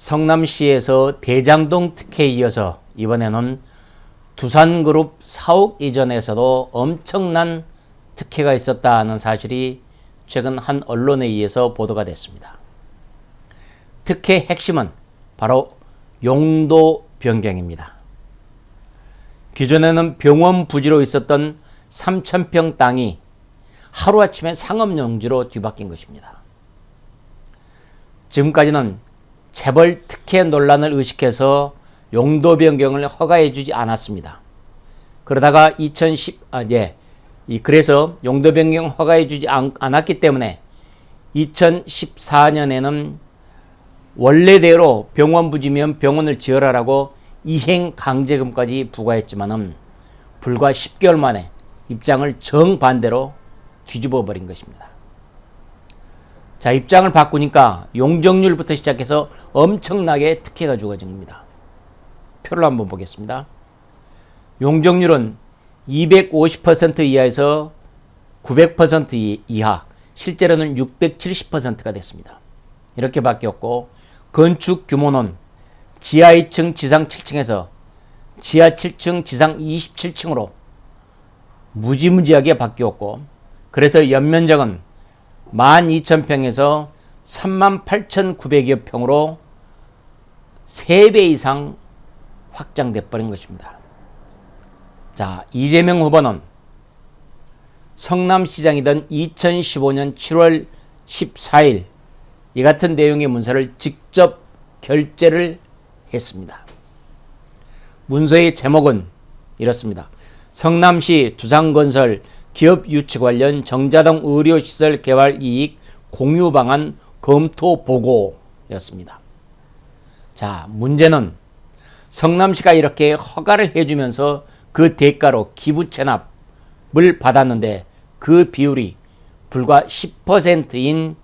성남시에서 대장동 특혜에 이어서 이번에는 두산그룹 사옥 이전에서도 엄청난 특혜가 있었다는 사실이 최근 한 언론에 의해서 보도가 됐습니다. 특혜 핵심은 바로 용도 변경입니다. 기존에는 병원 부지로 있었던 3,000평 땅이 하루아침에 상업용지로 뒤바뀐 것입니다. 지금까지는 재벌 특혜 논란을 의식해서 용도 변경을 허가해주지 않았습니다. 그러다가 그래서 용도 변경 허가해주지 않았기 때문에 2014년에는 원래대로 병원 부지면 병원을 지어라라고 이행 강제금까지 부과했지만은 불과 10개월 만에 입장을 정반대로 뒤집어 버린 것입니다. 자, 입장을 바꾸니까 용적률부터 시작해서 엄청나게 특혜가 주어진 겁니다. 표를 한번 보겠습니다. 용적률은 250% 이하에서 900% 이하, 실제로는 670%가 됐습니다. 이렇게 바뀌었고, 건축 규모는 지하 2층, 지상 7층에서 지하 7층, 지상 27층으로 무지무지하게 바뀌었고, 그래서 연면적은 12,000평에서 38,900여 평으로 3배 이상 확장돼 버린 것입니다. 자, 이재명 후보는 성남시장이던 2015년 7월 14일 이 같은 내용의 문서를 직접 결재를 했습니다. 문서의 제목은 이렇습니다. 성남시 두산건설 기업 유치 관련 정자동 의료시설 개발 이익 공유 방안 검토 보고였습니다. 자, 문제는 성남시가 이렇게 허가를 해주면서 그 대가로 기부 체납을 받았는데 그 비율이 불과 10%인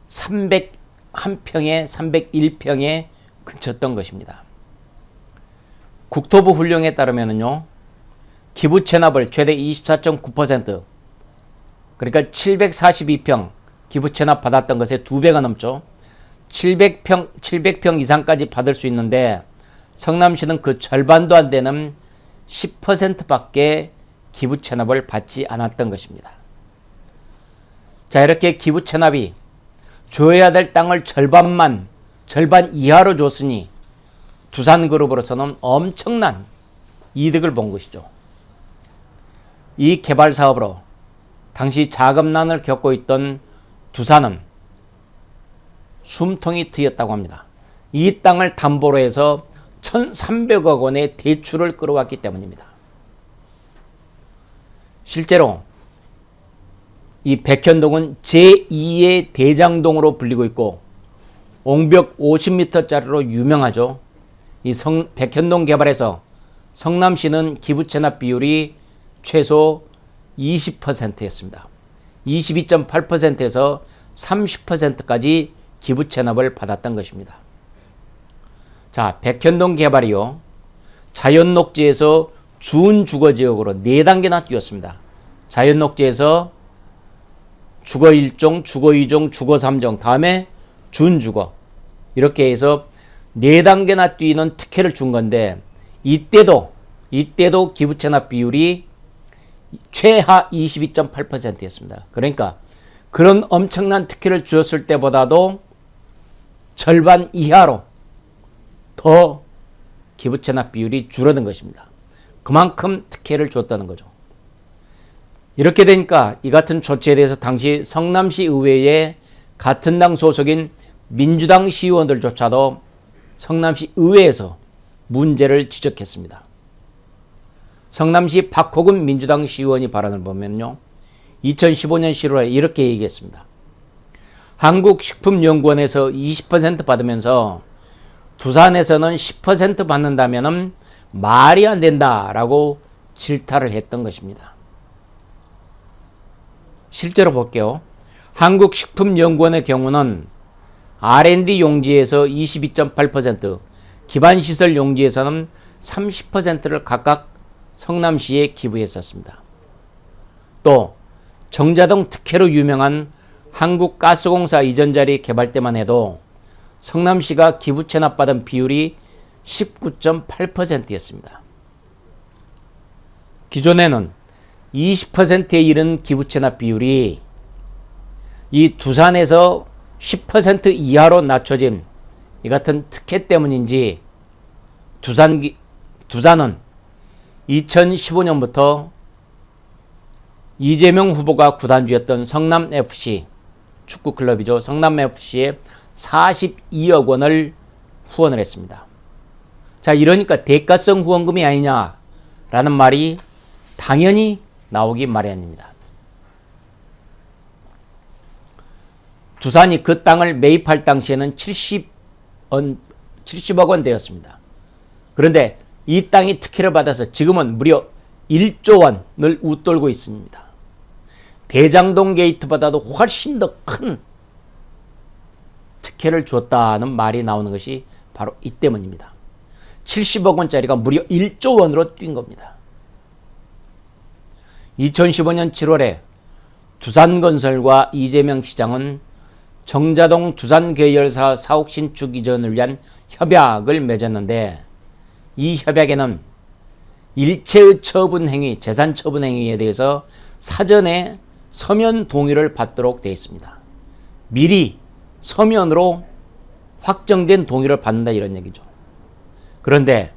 301평에 301평에 그쳤던 것입니다. 국토부 훈령에 따르면요, 기부 체납을 최대 24.9%, 그러니까 742평 기부 체납 받았던 것에 2배가 넘죠. 700평 이상까지 받을 수 있는데 성남시는 그 절반도 안 되는 10%밖에 기부 체납을 받지 않았던 것입니다. 자, 이렇게 기부 체납이 줘야 될 땅을 절반 이하로 줬으니 두산그룹으로서는 엄청난 이득을 본 것이죠. 이 개발 사업으로 당시 자금난을 겪고 있던 두산은 숨통이 트였다고 합니다. 이 땅을 담보로 해서 1,300억 원의 대출을 끌어왔기 때문입니다. 실제로 이 백현동은 제2의 대장동으로 불리고 있고 옹벽 50m짜리로 유명하죠. 이 백현동 개발에서 성남시는 기부 체납 비율이 최소 20%였습니다. 22.8%에서 30%까지 기부 체납을 받았던 것입니다. 자, 백현동 개발이요, 자연녹지에서 준주거지역으로 4단계나 뛰었습니다. 자연녹지에서 주거 1종, 주거 2종, 주거 3종, 다음에 준주거, 이렇게 해서 4단계나 뛰는 특혜를 준 건데 이때도 기부 체납 비율이 최하 22.8%였습니다. 그러니까 그런 엄청난 특혜를 주었을 때보다도 절반 이하로 더 기부 체납 비율이 줄어든 것입니다. 그만큼 특혜를 줬다는 거죠. 이렇게 되니까 이 같은 조치에 대해서 당시 성남시 의회의 같은 당 소속인 민주당 시의원들조차도 성남시 의회에서 문제를 지적했습니다. 성남시 박호근 민주당 시의원이 발언을 보면요, 2015년 7월에 이렇게 얘기했습니다. 한국식품연구원에서 20% 받으면서 두산에서는 10% 받는다면 말이 안 된다라고 질타를 했던 것입니다. 실제로 볼게요. 한국식품연구원의 경우는 R&D 용지에서 22.8%, 기반시설 용지에서는 30%를 각각 성남시에 기부했었습니다. 또 정자동 특혜로 유명한 한국가스공사 이전 자리 개발 때만 해도 성남시가 기부 체납받은 비율이 19.8%였습니다. 기존에는 20%에 이른 기부 체납 비율이 이 두산에서 10% 이하로 낮춰진 이 같은 특혜 때문인지 두산은 2015년부터 이재명 후보가 구단주였던 성남FC 축구클럽이죠. 성남FC에 42억 원을 후원을 했습니다. 자, 이러니까 대가성 후원금이 아니냐라는 말이 당연히 나오기 마련입니다. 두산이 그 땅을 매입할 당시에는 70억 원대였습니다. 그런데 이 땅이 특혜를 받아서 지금은 무려 1조 원을 웃돌고 있습니다. 대장동 게이트보다도 훨씬 더 큰 특혜를 줬다는 말이 나오는 것이 바로 이 때문입니다. 70억 원짜리가 무려 1조 원으로 뛴 겁니다. 2015년 7월에 두산건설과 이재명 시장은 정자동 두산계열사 사옥 신축 이전을 위한 협약을 맺었는데 이 협약에는 일체의 처분 행위, 재산 처분 행위에 대해서 사전에 서면 동의를 받도록 되어 있습니다. 미리 서면으로 확정된 동의를 받는다 이런 얘기죠. 그런데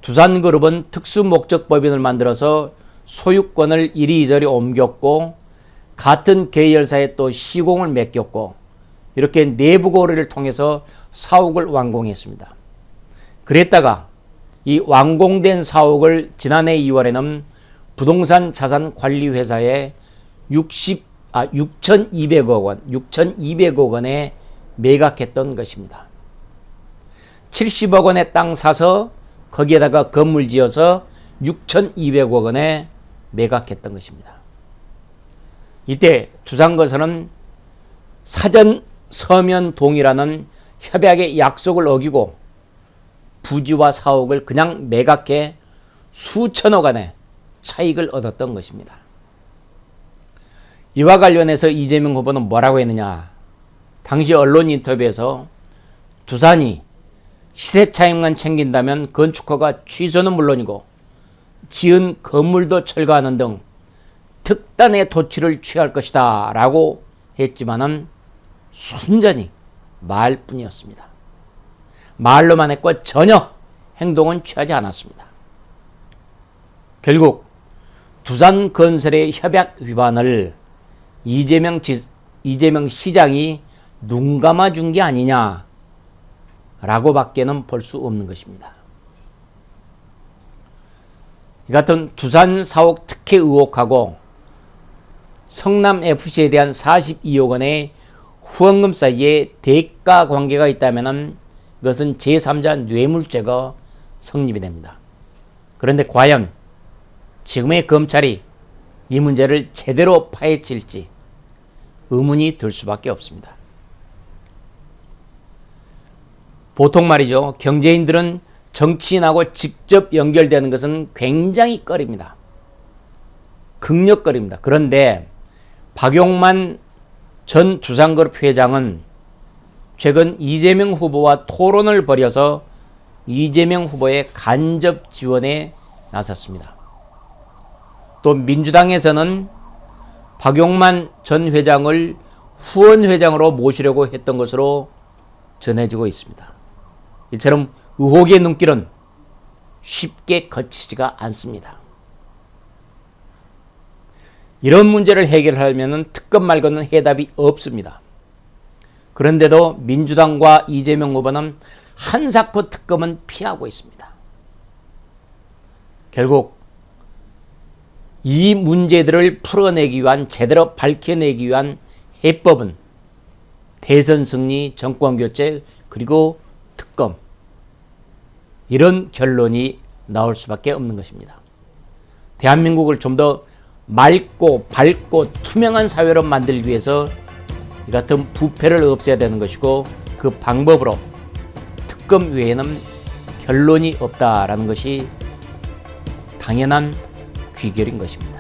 두산그룹은 특수목적법인을 만들어서 소유권을 이리저리 옮겼고 같은 계열사에 또 시공을 맡겼고 이렇게 내부 거래를 통해서 사옥을 완공했습니다. 그랬다가 이 완공된 사옥을 지난해 2월에는 부동산 자산 관리 회사에 6,200억 원에 매각했던 것입니다. 70억 원의 땅 사서 거기에다가 건물 지어서 6,200억 원에 매각했던 것입니다. 이때 두산건설은 사전 서면 동의라는 협약의 약속을 어기고 부지와 사옥을 그냥 매각해 수천억 원의 차익을 얻었던 것입니다. 이와 관련해서 이재명 후보는 뭐라고 했느냐. 당시 언론 인터뷰에서 두산이 시세 차익만 챙긴다면 건축허가 취소는 물론이고 지은 건물도 철거하는 등 특단의 조치를 취할 것이다 라고 했지만은 순전히 말뿐이었습니다. 말로만 했고 전혀 행동은 취하지 않았습니다. 결국 두산건설의 협약 위반을 이재명 시장이 눈 감아준 게 아니냐 라고 밖에는 볼 수 없는 것입니다. 이 같은 두산 사옥 특혜 의혹하고 성남FC에 대한 42억 원의 후원금 사이에 대가 관계가 있다면 이것은 제3자 뇌물죄가 성립이 됩니다. 그런데 과연 지금의 검찰이 이 문제를 제대로 파헤칠지 의문이 들 수밖에 없습니다. 보통 말이죠. 경제인들은 정치인하고 직접 연결되는 것은 굉장히 꺼립니다. 극력거립니다. 그런데 박용만 전 두산그룹 회장은 최근 이재명 후보와 토론을 벌여서 이재명 후보의 간접 지원에 나섰습니다. 또 민주당에서는 박용만 전 회장을 후원회장으로 모시려고 했던 것으로 전해지고 있습니다. 이처럼 의혹의 눈길은 쉽게 거치지가 않습니다. 이런 문제를 해결하려면 특검 말고는 해답이 없습니다. 그런데도 민주당과 이재명 후보는 한사코 특검은 피하고 있습니다. 결국 이 문제들을 풀어내기 위한, 제대로 밝혀내기 위한 해법은 대선 승리, 정권 교체, 그리고 특검, 이런 결론이 나올 수밖에 없는 것입니다. 대한민국을 좀 더 맑고 밝고 투명한 사회로 만들기 위해서 이 같은 부패를 없애야 되는 것이고, 그 방법으로 특검 외에는 결론이 없다라는 것이 당연한 귀결인 것입니다.